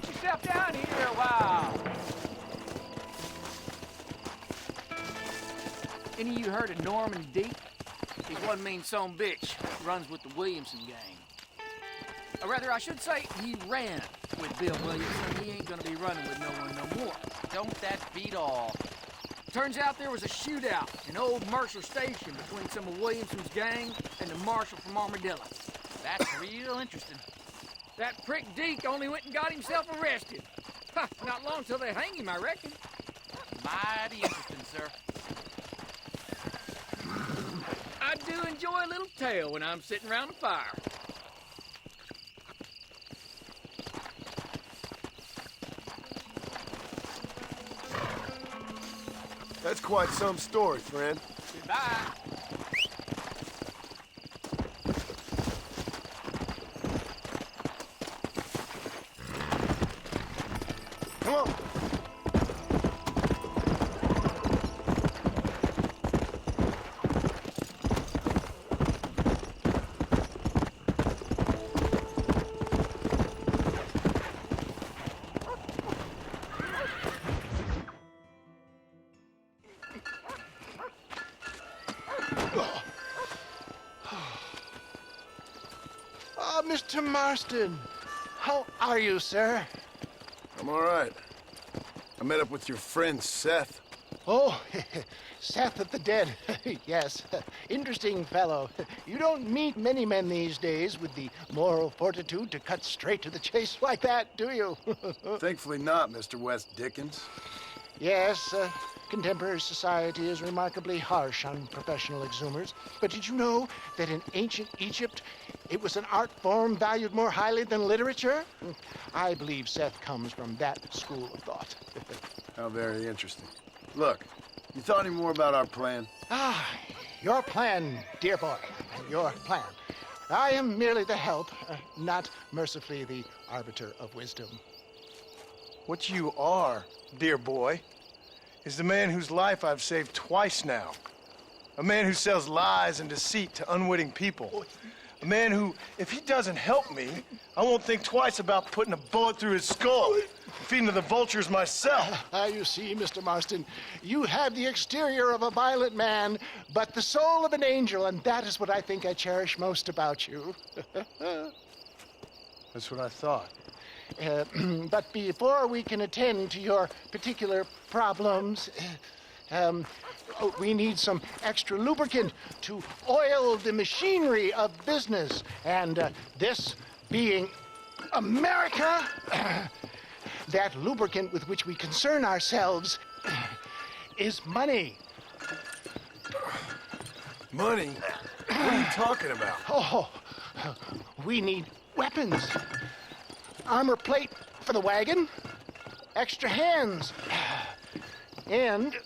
Sit yourself down here a while. Any of you heard of Norman Deep? He's one mean son bitch. Runs with the Williamson gang. Or rather, I should say, he ran with Bill Williamson. He ain't gonna be running with no one no more. Don't that beat all? Turns out there was a shootout in old Mercer Station between some of Williamson's gang and the marshal from Armadillo. That's real interesting. That prick Deke only went and got himself arrested. Huh, not long till they hang him, I reckon. Mighty interesting, sir. I do enjoy a little tale when I'm sitting around the fire. That's quite some story, friend. Goodbye. Come on. Mr. Marston, how are you, sir? I'm all right. I met up with your friend, Seth. Oh, Seth of the Dead. Yes, interesting fellow. You don't meet many men these days with the moral fortitude to cut straight to the chase like that, do you? Thankfully not, Mr. West Dickens. Yes, contemporary society is remarkably harsh on professional exhumers. But did you know that in ancient Egypt, it was an art form valued more highly than literature? I believe Seth comes from that school of thought. How very interesting. Look, you thought any more about our plan? Ah, your plan, dear boy, your plan. I am merely the help, not mercifully the arbiter of wisdom. What you are, dear boy, is the man whose life I've saved twice now. A man who sells lies and deceit to unwitting people. A man who, if he doesn't help me, I won't think twice about putting a bullet through his skull and feeding to the vultures myself. You see, Mr. Marston, you have the exterior of a violent man, but the soul of an angel, and that is what I think I cherish most about you. That's what I thought. But before we can attend to your particular problems, we need some extra lubricant to oil the machinery of business. And this being America, that lubricant with which we concern ourselves is money. Money? What are you talking about? Oh, we need weapons. Armor plate for the wagon, extra hands, and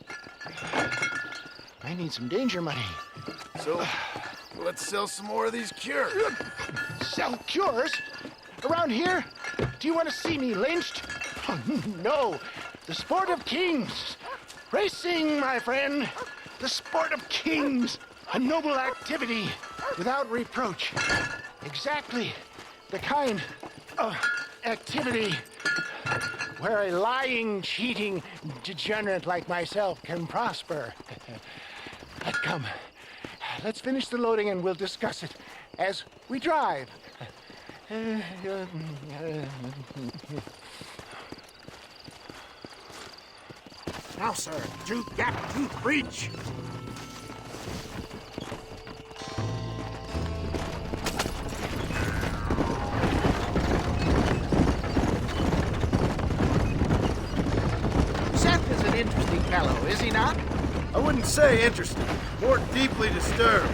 I need some danger money. So, let's sell some more of these cures. Sell cures? Around here? Do you want to see me lynched? Oh, no, the sport of kings. Racing, my friend, the sport of kings. A noble activity without reproach. Exactly the kind of activity where a lying, cheating degenerate like myself can prosper. But come, let's finish the loading and we'll discuss it as we drive. Now, sir, tooth gap, tooth breach. Seth is an interesting fellow, is he not? I wouldn't say interesting, more deeply disturbed.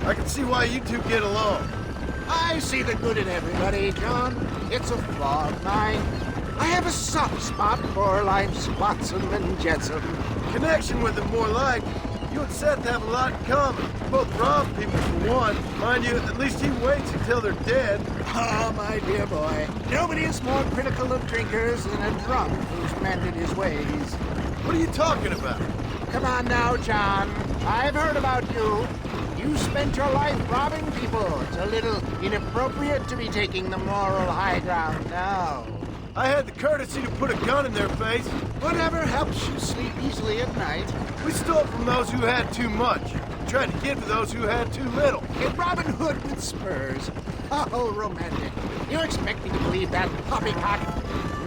I can see why you two get along. I see the good in everybody, John. It's a flaw of mine. I have a soft spot for life's flotsam and jetsam. Connection with him more like. You and Seth have a lot in common. You both rob people for one. Mind you, at least he waits until they're dead. Oh, my dear boy. Nobody is more critical of drinkers than a drunk who's mended his ways. What are you talking about? Come on now, John. I've heard about you. You spent your life robbing people. It's a little inappropriate to be taking the moral high ground now. I had the courtesy to put a gun in their face. Whatever helps you sleep easily at night. We stole from those who had too much. Tried to give to those who had too little. And Robin Hood with spurs. Oh, romantic. You expect me to believe that poppycock?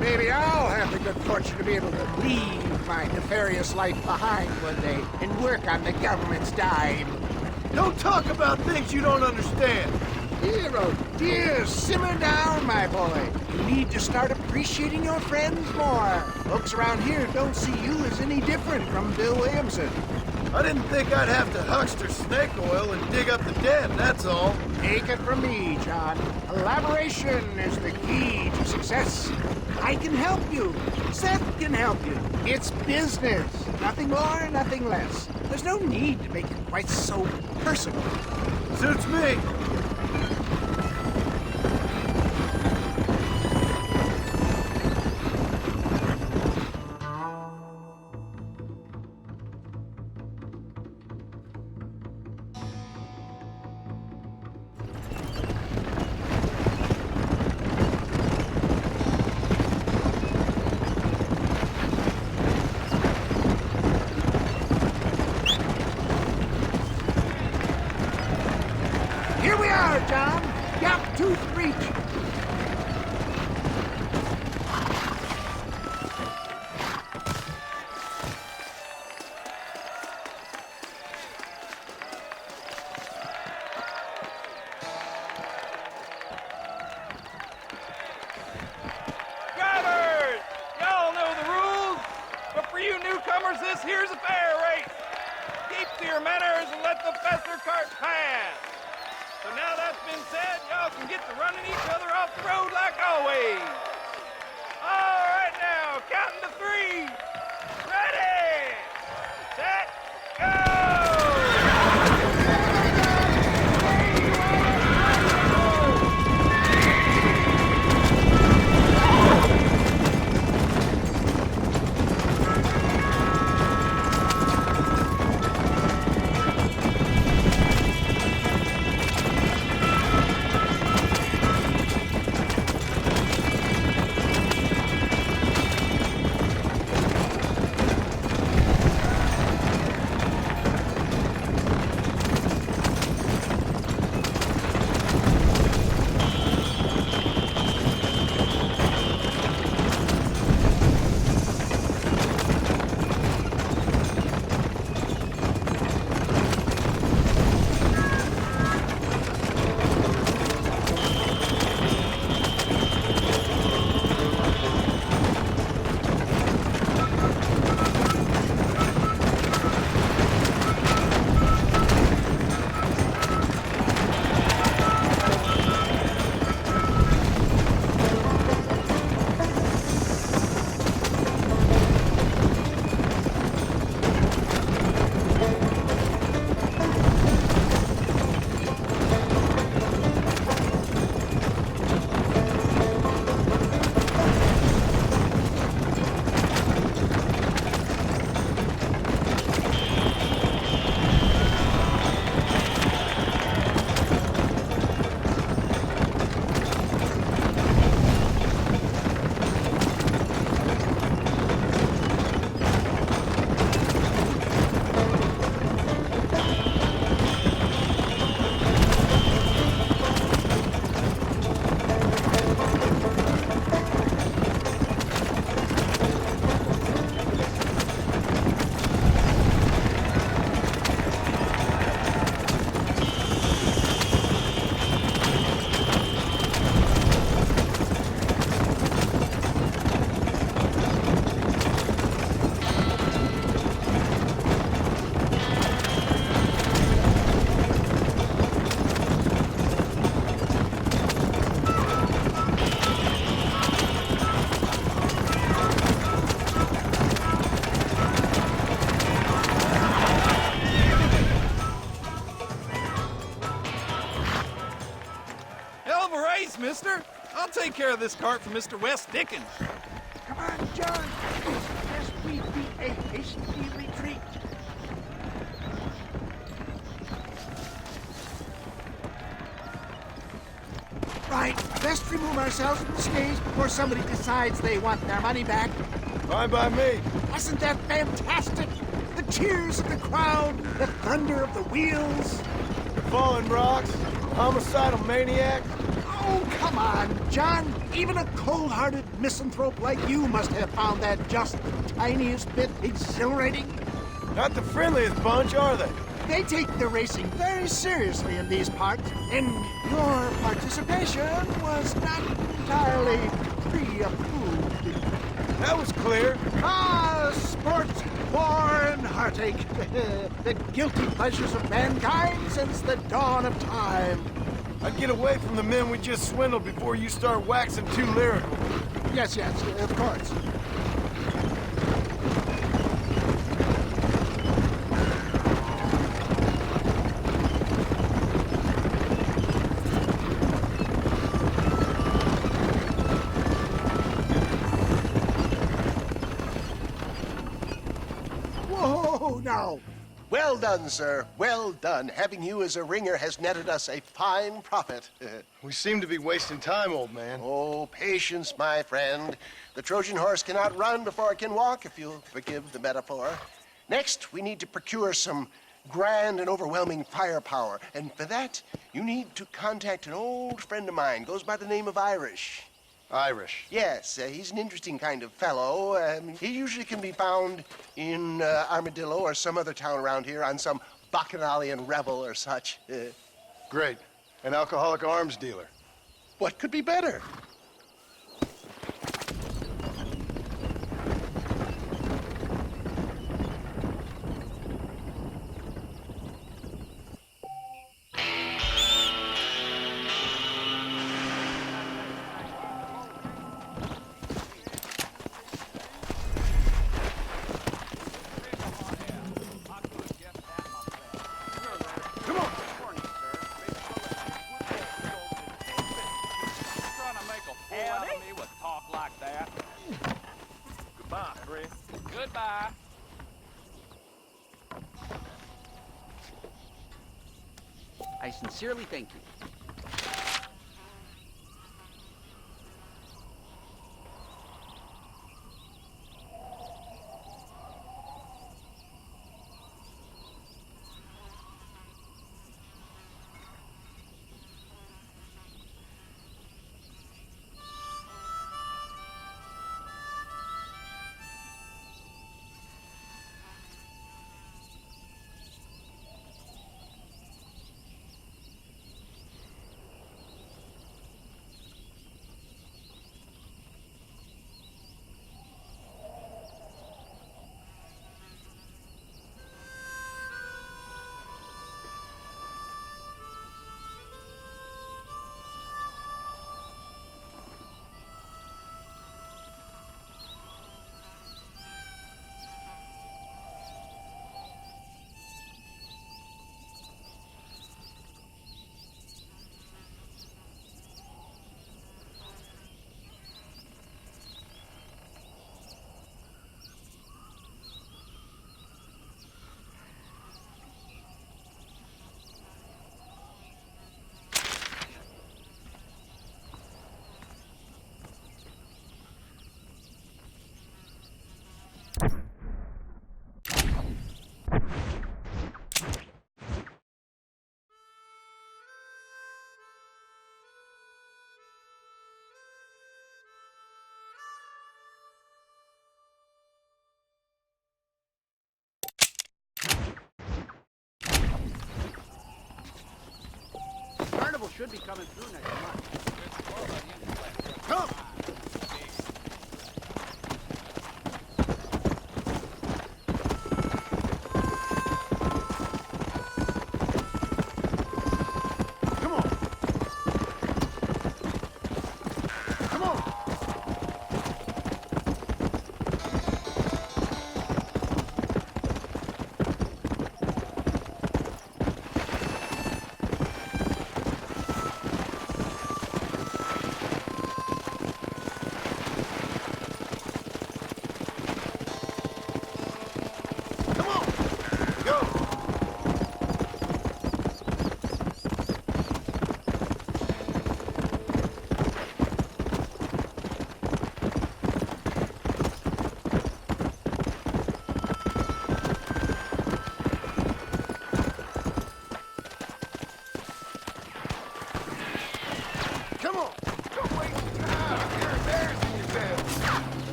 Maybe I'll have the good fortune to be able to leave my nefarious life behind one day and work on the government's dime. Don't talk about things you don't understand. Dear, oh dear, simmer down, my boy. You need to start appreciating your friends more. Folks around here don't see you as any different from Bill Williamson. I didn't think I'd have to huckster snake oil and dig up the dead, that's all. Take it from me, John. Collaboration is the key to success. I can help you. Seth can help you. It's business. Nothing more, nothing less. There's no need to make it quite so personal. Suits me. Here we are, John. Gap Tooth Breach. Drivers! Y'all know the rules, but for you newcomers, this here's a fair race. Keep to your manners and let the faster cart pass. So now that's been said, y'all can get to running each other off the road like always. All right now, counting to 3. Ready, set, go! mister. I'll take care of this cart for Mr. West Dickens. Come on, John. Lest we beat a hasty retreat. Right. Best remove ourselves from the stage before somebody decides they want their money back. Fine by me. Wasn't that fantastic? The cheers of the crowd, the thunder of the wheels. The falling rocks, homicidal maniac. Oh, come on, John. Even a cold-hearted misanthrope like you must have found that just the tiniest bit exhilarating. Not the friendliest bunch, are they? They take the racing very seriously in these parts, and your participation was not entirely pre-approved. That was clear. Ah, sport, war, and heartache. The guilty pleasures of mankind since the dawn of time. I'd get away from the men we just swindled before you start waxing too lyrical. Yes, of course. Whoa, now. Well done, sir. Well done. Having you as a ringer has netted us a fine profit. We seem to be wasting time, old man. Oh, patience, my friend. The Trojan horse cannot run before it can walk, if you'll forgive the metaphor. Next, we need to procure some grand and overwhelming firepower. And for that, you need to contact an old friend of mine. Goes by the name of Irish. Irish. Yes, he's an interesting kind of fellow. He usually can be found in Armadillo or some other town around here on some bacchanalian revel or such. Great. An alcoholic arms dealer. What could be better? Goodbye. I sincerely thank you. Carnival should be coming through next month. Come!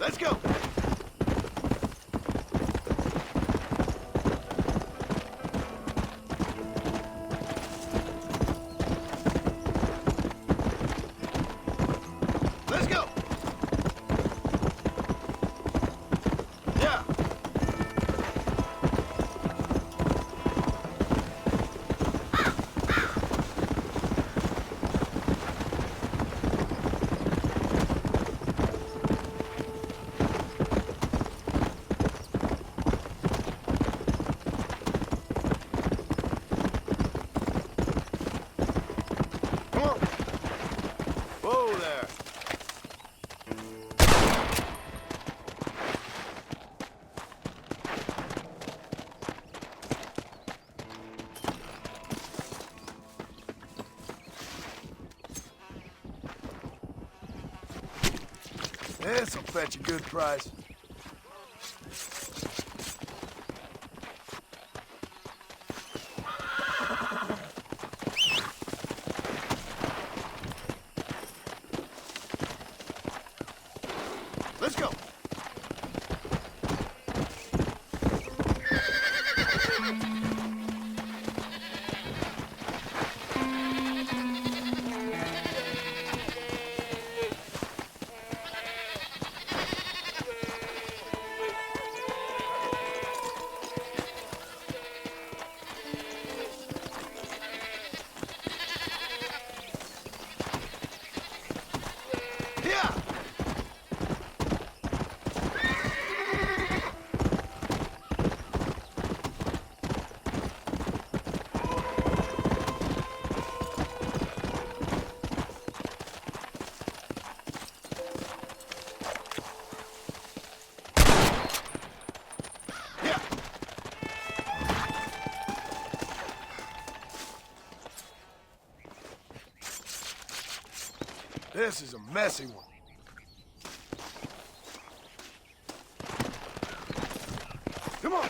Let's go! Let's go! Yeah! Come on! Whoa there! This'll fetch a good price. Let's go. Yeah. Yeah. This is a messy one. Come on.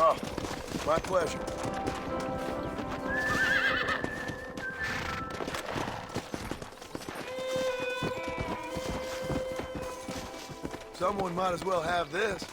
Oh, my pleasure. Someone might as well have this.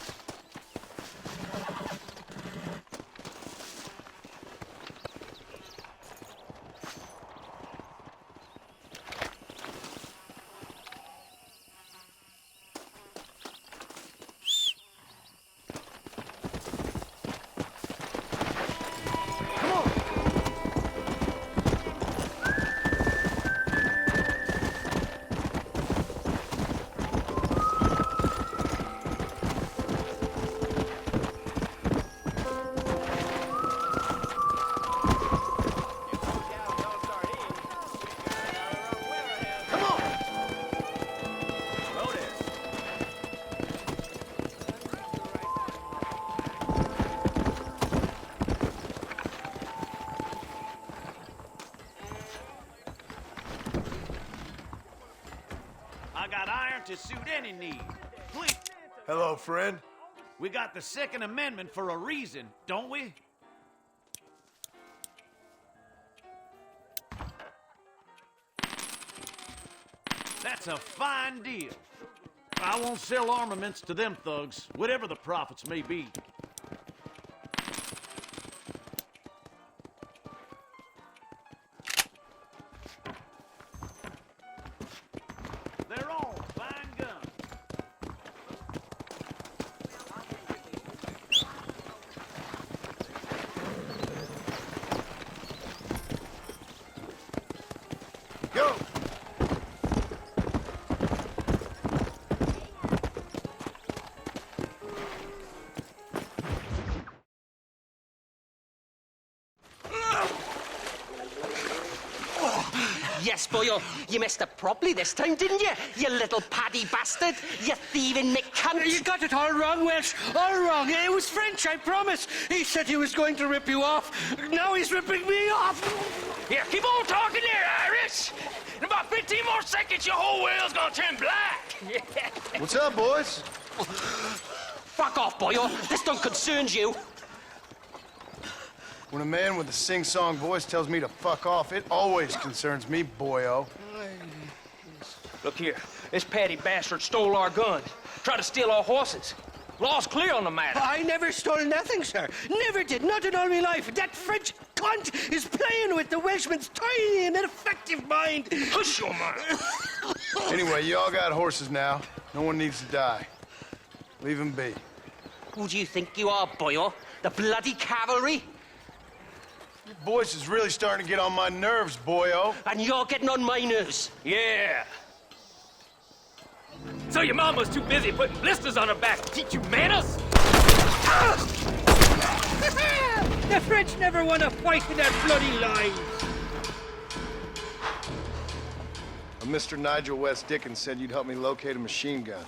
I got iron to suit any need. Please. Hello, friend. We got the Second Amendment for a reason, don't we? That's a fine deal. I won't sell armaments to them thugs, whatever the profits may be. They're all fine guns. Go! Yes, boyo, you messed up properly this time, didn't you? You little paddy bastard. You thieving McCunt. You got it all wrong, Welsh. All wrong. It was French, I promise. He said he was going to rip you off. Now he's ripping me off. Here, keep on talking there, Irish. In about 15 more seconds, your whole world's gonna turn black. What's up, boys? Fuck off, boyo. This don't concern you. When a man with a sing-song voice tells me to fuck off, it always concerns me, boyo. Look here, this Paddy bastard stole our guns, tried to steal our horses. Law's clear on the matter. I never stole nothing, sir. Never did. Not in all my life. That French cunt is playing with the Welshman's tiny and ineffective mind. Hush your mouth. Anyway, you all got horses now. No one needs to die. Leave them be. Who do you think you are, boyo? The bloody cavalry? Your voice is really starting to get on my nerves, boyo. And you're getting on my nerves. Yeah. So your mom was too busy putting blisters on her back to teach you manners? The French never won a fight in their bloody lives. Mr. Nigel West Dickens said you'd help me locate a machine gun.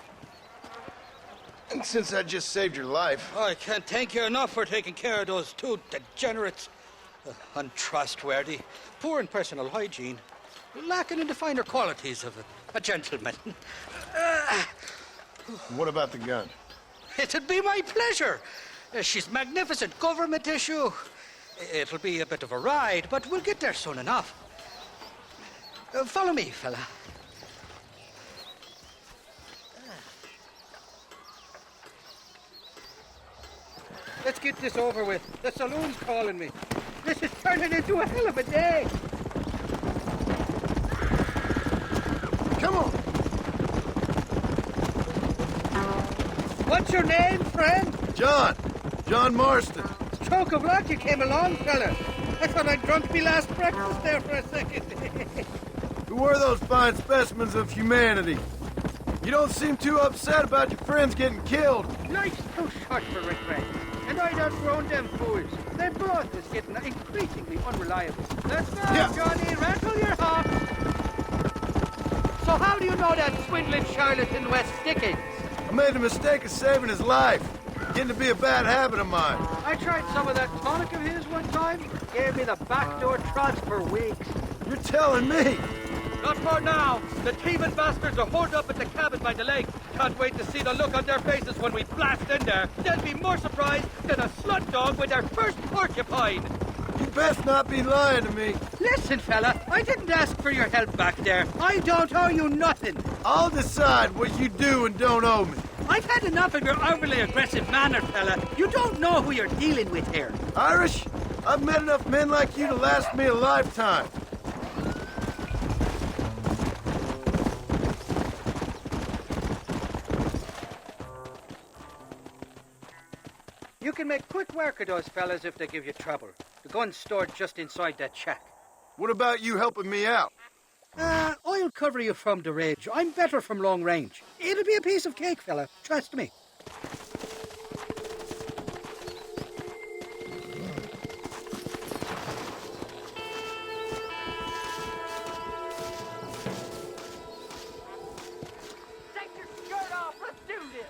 And since I just saved your life... I can't thank you enough for taking care of those two degenerates. Untrustworthy, poor in personal hygiene, lacking in the finer qualities of a gentleman. What about the gun? It'd be my pleasure. She's magnificent, government issue. It'll be a bit of a ride, but we'll get there soon enough. Follow me, fella. Let's get this over with. The saloon's calling me. This is turning into a hell of a day. Come on! What's your name, friend? John! John Marston. Stroke of luck you came along, fella. I thought I'd drunk me last breakfast there for a second. Who were those fine specimens of humanity? You don't seem too upset about your friends getting killed. Life's too short for regret. And I'd outgrown them fools. Their blood is getting increasingly unreliable. Let's go, Yeah. Johnny. Rattle your hop. So how do you know that swindling charlatan West Dickens? I made the mistake of saving his life. Getting to be a bad habit of mine. I tried some of that tonic of his one time. Gave me the backdoor trots for weeks. You're telling me? Not for now. The thieving bastards are holed up at the cabin by the lake. Can't wait to see the look on their faces when we blast in there. They'll be more surprised than a slut dog with their first porcupine. You best not be lying to me. Listen, fella, I didn't ask for your help back there. I don't owe you nothing. I'll decide what you do and don't owe me. I've had enough of your overly aggressive manner, fella. You don't know who you're dealing with here. Irish, I've met enough men like you to last me a lifetime. You can make quick work of those fellas if they give you trouble. The gun's stored just inside that shack. What about you helping me out? I'll cover you from the ridge. I'm better from long range. It'll be a piece of cake, fella. Trust me. Take your shirt off. Let's do this.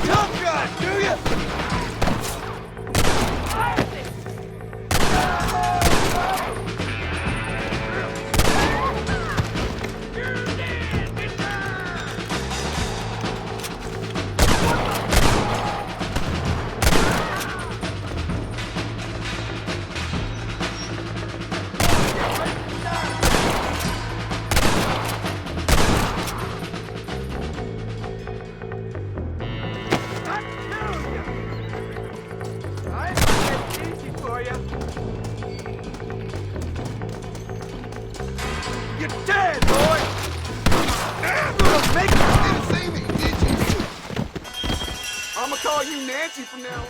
tough guys, do you? You're dead, boy! Make you didn't see me, did you? I'ma call you Nancy from now on.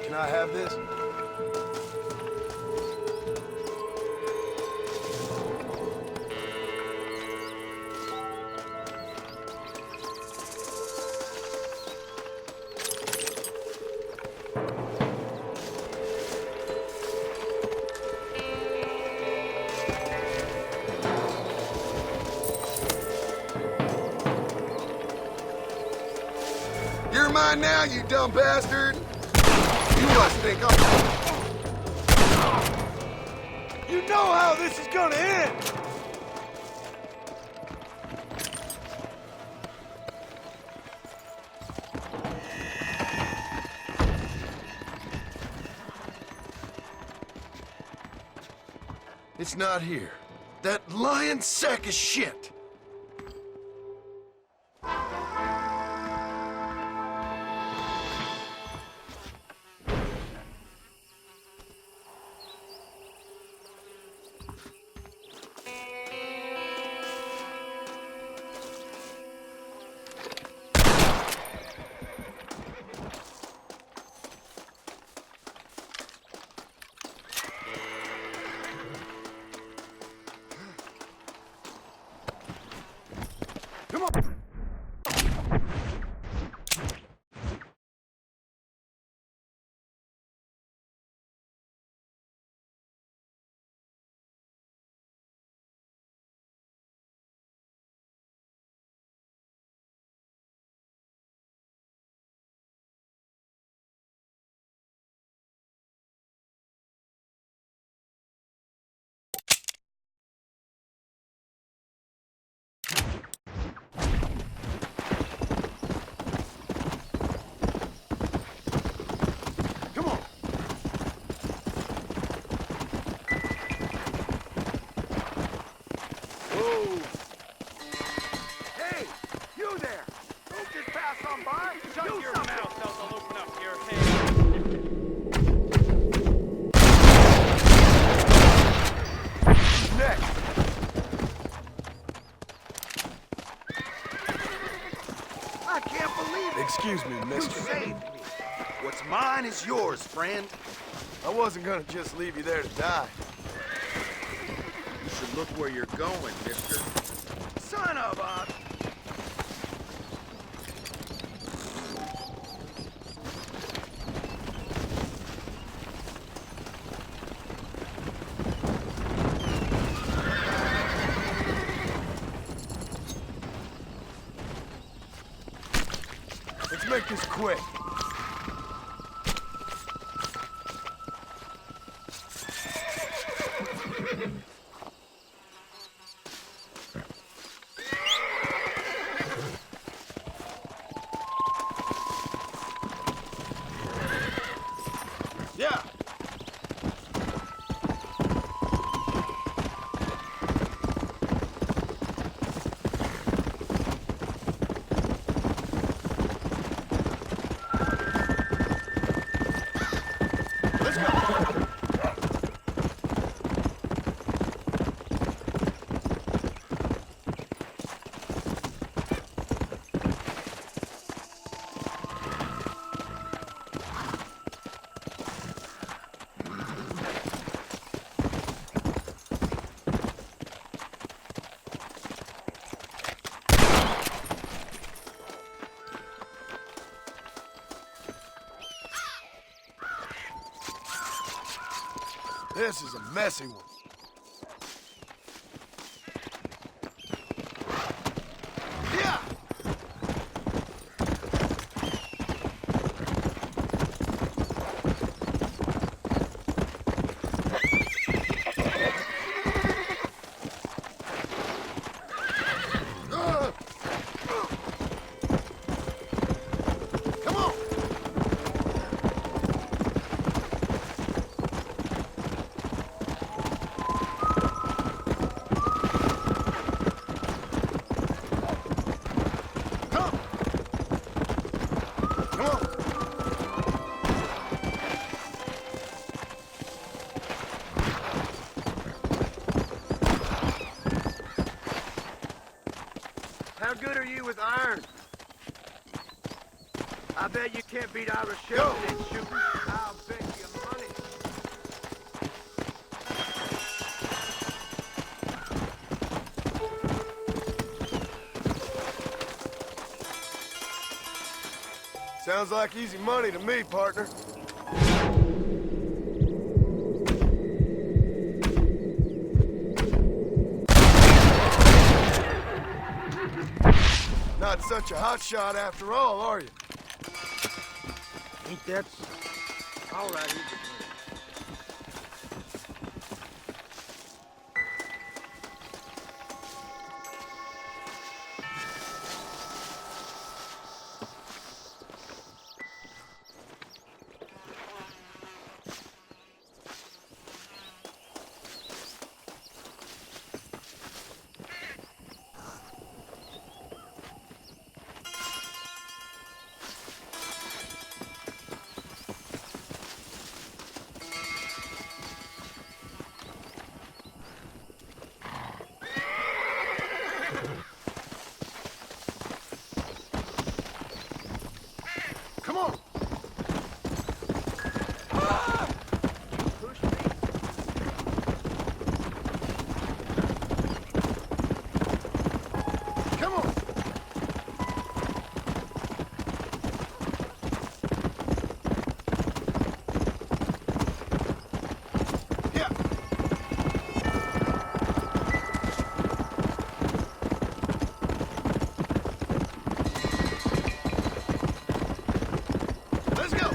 Can I have this? You're mine now, you dumb bastard! You must think I'm... You know how this is gonna end! It's not here. That lying sack of shit! Come on! Excuse me, mister. You saved me. What's mine is yours, friend. I wasn't gonna just leave you there to die. You should look where you're going, mister. Son of a... Let's make this quick. This is a messy one. Yeah! Come on! How good are you with iron? I bet you can't beat Irish shooting and shooting. I'll bet you money. Sounds like easy money to me, partner. Not such a hot shot after all, are you? Ain't that all right? Easy. Come on! Come on! Yeah! Let's go!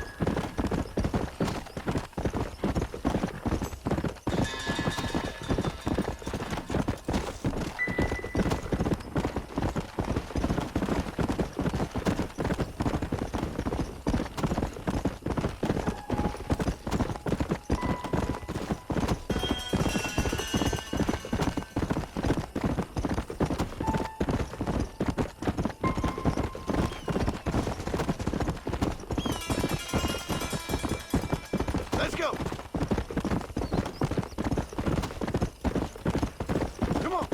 Let's go! Come on!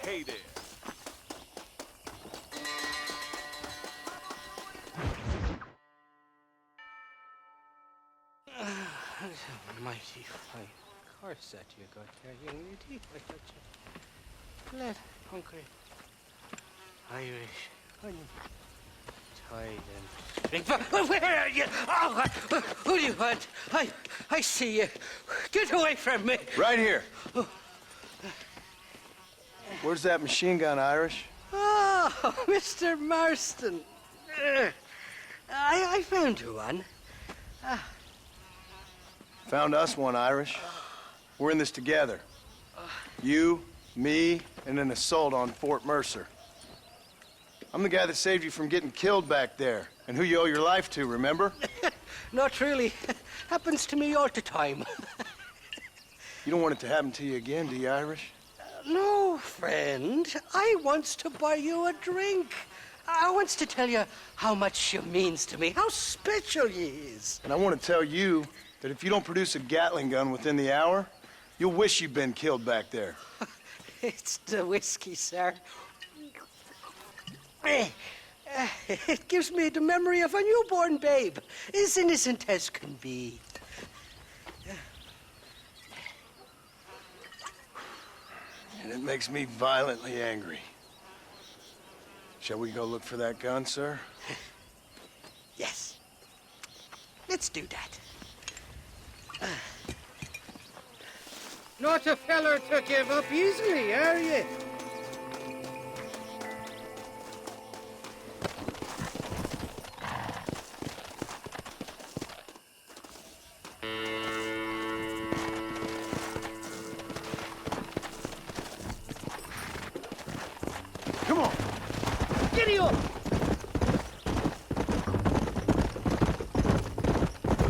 Hey there. Mighty fine course that you got there, young lady. I got you. Let hungry Irish untied and where are you? Oh, who do you want? I see you. Get away from me. Right here. Where's that machine gun, Irish? Oh, Mr. Marston. I found you one. Found us one, Irish. We're in this together. You, me, and an assault on Fort Mercer. I'm the guy that saved you from getting killed back there, and who you owe your life to, remember? Not really. Happens to me all the time. You don't want it to happen to you again, do you, Irish? No, friend. I wants to buy you a drink. I wants to tell you how much you means to me, how special you is. And I want to tell you that if you don't produce a gatling gun within the hour, you'll wish you'd been killed back there. It's the whiskey, sir. It gives me the memory of a newborn babe, as innocent as can be. And it makes me violently angry. Shall we go look for that gun, sir? Yes. Let's do that. Not a feller to give up easily, are you? Come on. Giddy up!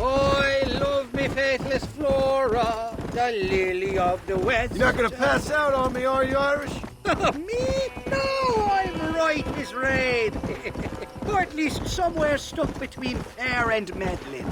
I love me faithless Flora, the lily of the West. You're not gonna pass out on me, are you, Irish? Me? No, I'm right as rain. Or at least somewhere stuck between fair and meddling.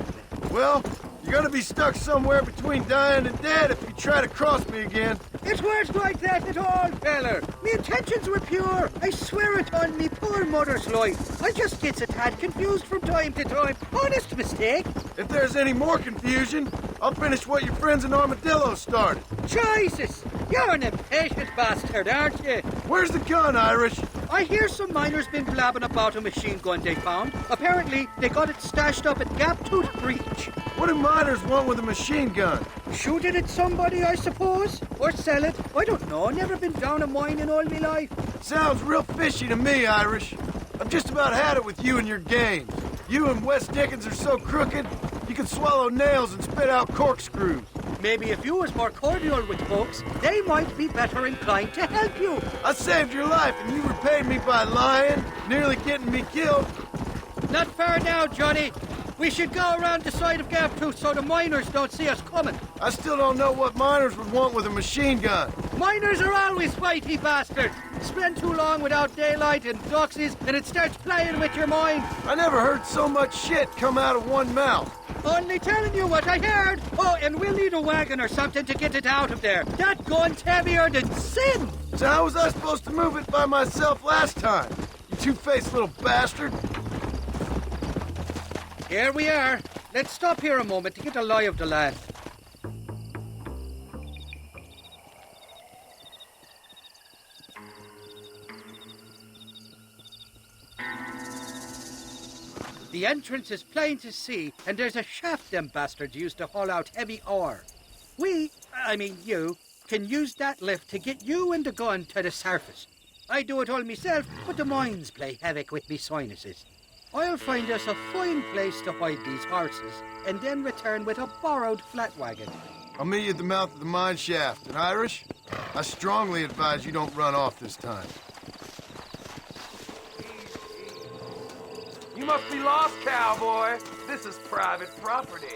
Well, you're gonna be stuck somewhere between dying and dead if you try to cross me again. It weren't like that at all, feller. Me intentions were pure. I swear it on me poor mother's life. I just gets a tad confused from time to time. Honest mistake. If there's any more confusion, I'll finish what your friends in Armadillo started. Jesus! You're an impatient bastard, aren't you? Where's the gun, Irish? I hear some miners been blabbing about a machine gun they found. Apparently, they got it stashed up at Gap Tooth Breach. What do miners want with a machine gun? Shoot it at somebody, I suppose? Or sell it? I don't know. Never been down a mine in all my life. Sounds real fishy to me, Irish. I've just about had it with you and your games. You and Wes Dickens are so crooked, you can swallow nails and spit out corkscrews. Maybe if you was more cordial with folks, they might be better inclined to help you. I saved your life and you repaid me by lying, nearly getting me killed. Not far now, Johnny. We should go around the side of Gap Tooth so the miners don't see us coming. I still don't know what miners would want with a machine gun. Miners are always fighty bastards. Spend too long without daylight and doxies, and it starts playing with your mind. I never heard so much shit come out of one mouth. Only telling you what I heard. Oh, and we'll need a wagon or something to get it out of there. That gun's heavier than sin. So how was I supposed to move it by myself last time? You two-faced little bastard. Here we are. Let's stop here a moment to get a lie of the land. The entrance is plain to see, and there's a shaft them bastards used to haul out heavy ore. You, can use that lift to get you and the gun to the surface. I do it all myself, but the mines play havoc with me sinuses. I'll find us a fine place to hide these horses, and then return with a borrowed flat wagon. I'll meet you at the mouth of the mine shaft. And Irish, I strongly advise you don't run off this time. You must be lost, cowboy. This is private property.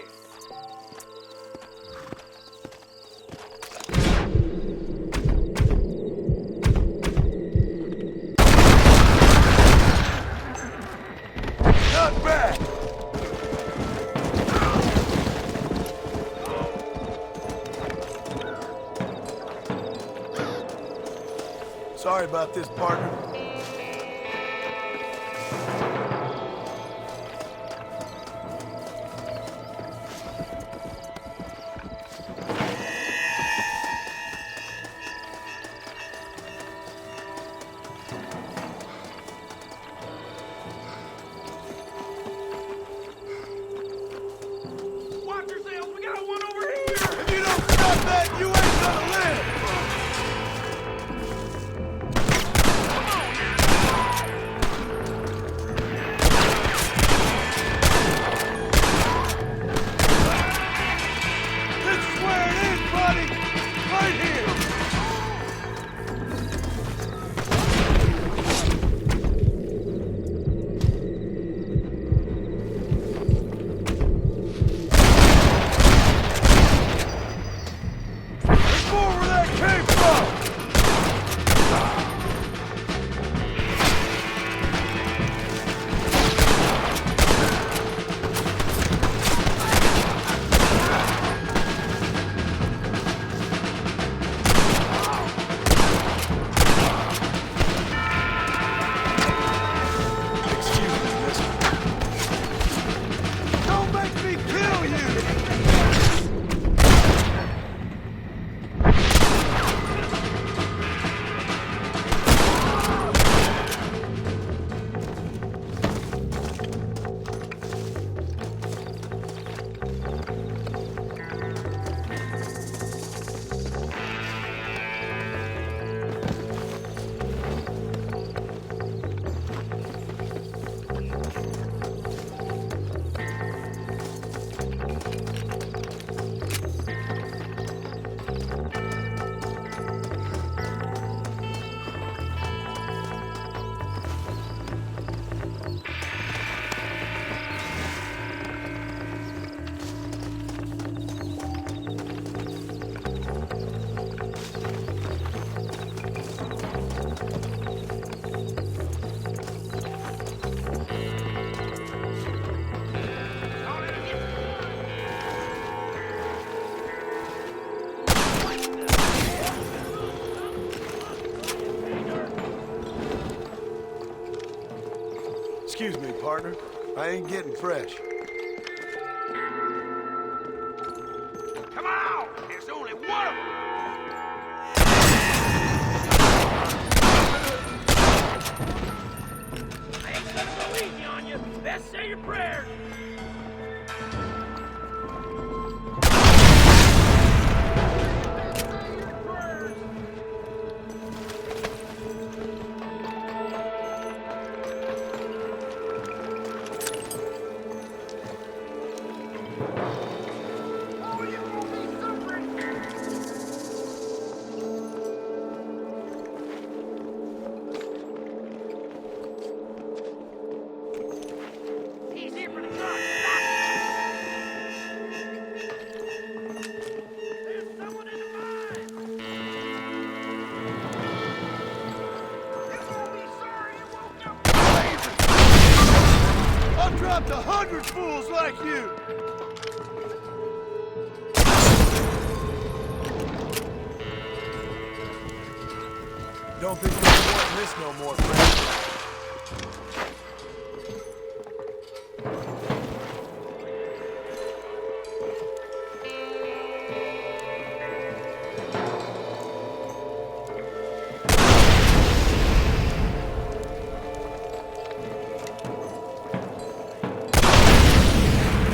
Not bad. Sorry about this, partner. Watch yourself. We got one over here. If you don't stop that, you ain't gonna live! This is where it is, buddy! Right here! Excuse me, partner. I ain't getting fresh. Come on! There's only one of them! I ain't gonna go easy on you. Best say your prayers. He's here for the gun. There's someone in the mine. You won't be sorry you woke up. I've dropped 100 fools like you! Don't think you're wanting this no more, friend.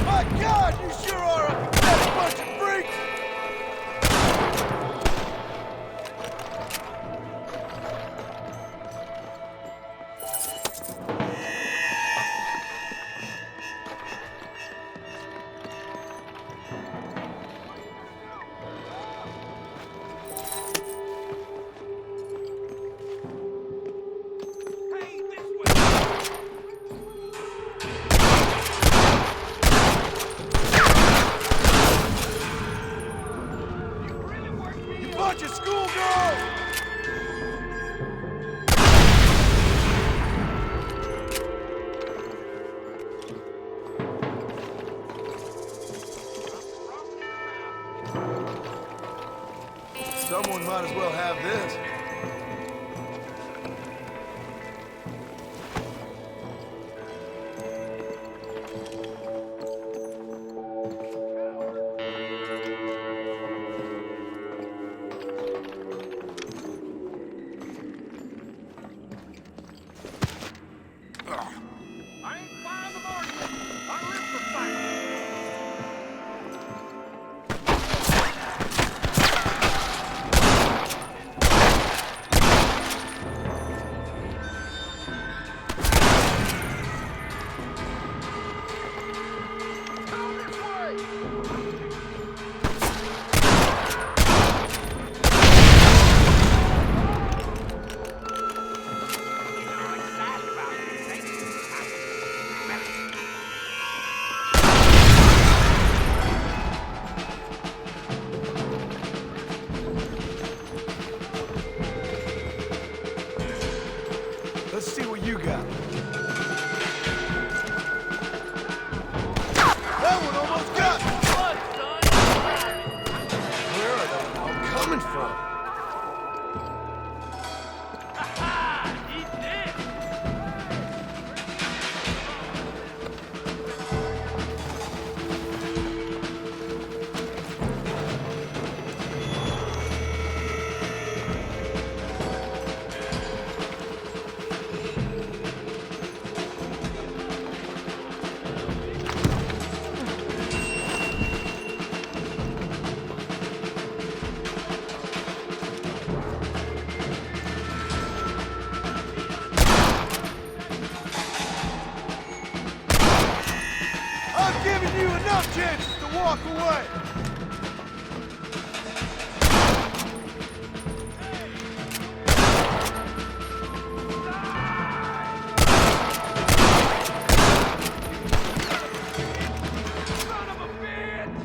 My God, you sure are a pathetic bunch of freaks! Hey, this way. You really worked me You up. bunch of schoolgirls! Someone might as well have this. I ain't fine the morning. I live for fighting. Come this way. You're excited about this, ain't you? Let's see what you got. That one almost got me! Where are they all coming from? He's dead. I've given you enough chances to walk away! Son of a bitch!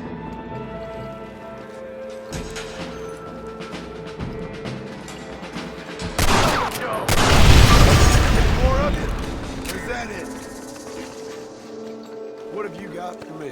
More of you? Or is that it? What have you got for me?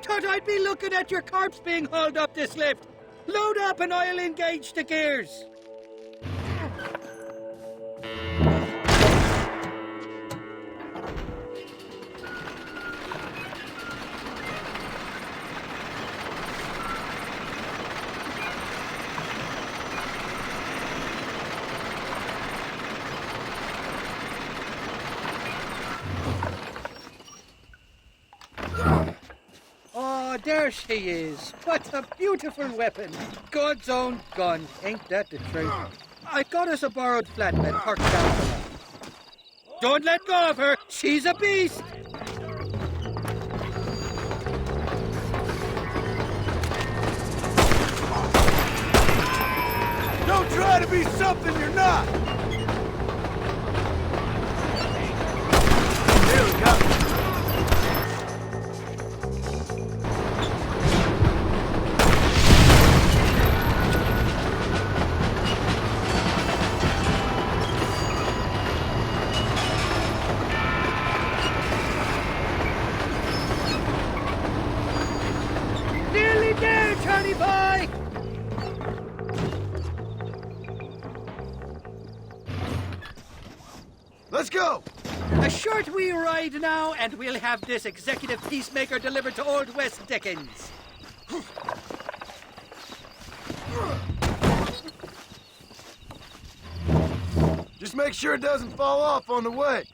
thought I'd be looking at your corpse being hauled up this lift. Load up and I'll engage the gears. There she is. What a beautiful weapon. God's own gun. Ain't that the truth? I got us a borrowed flatbed parked down the line. Don't let go of her. She's a beast. Don't try to be something you're not! Nearly got me. Nearly there, Charlie boy. Let's go! A short wee ride now, and we'll have this executive peacemaker delivered to Old West Dickens. Just make sure it doesn't fall off on the way.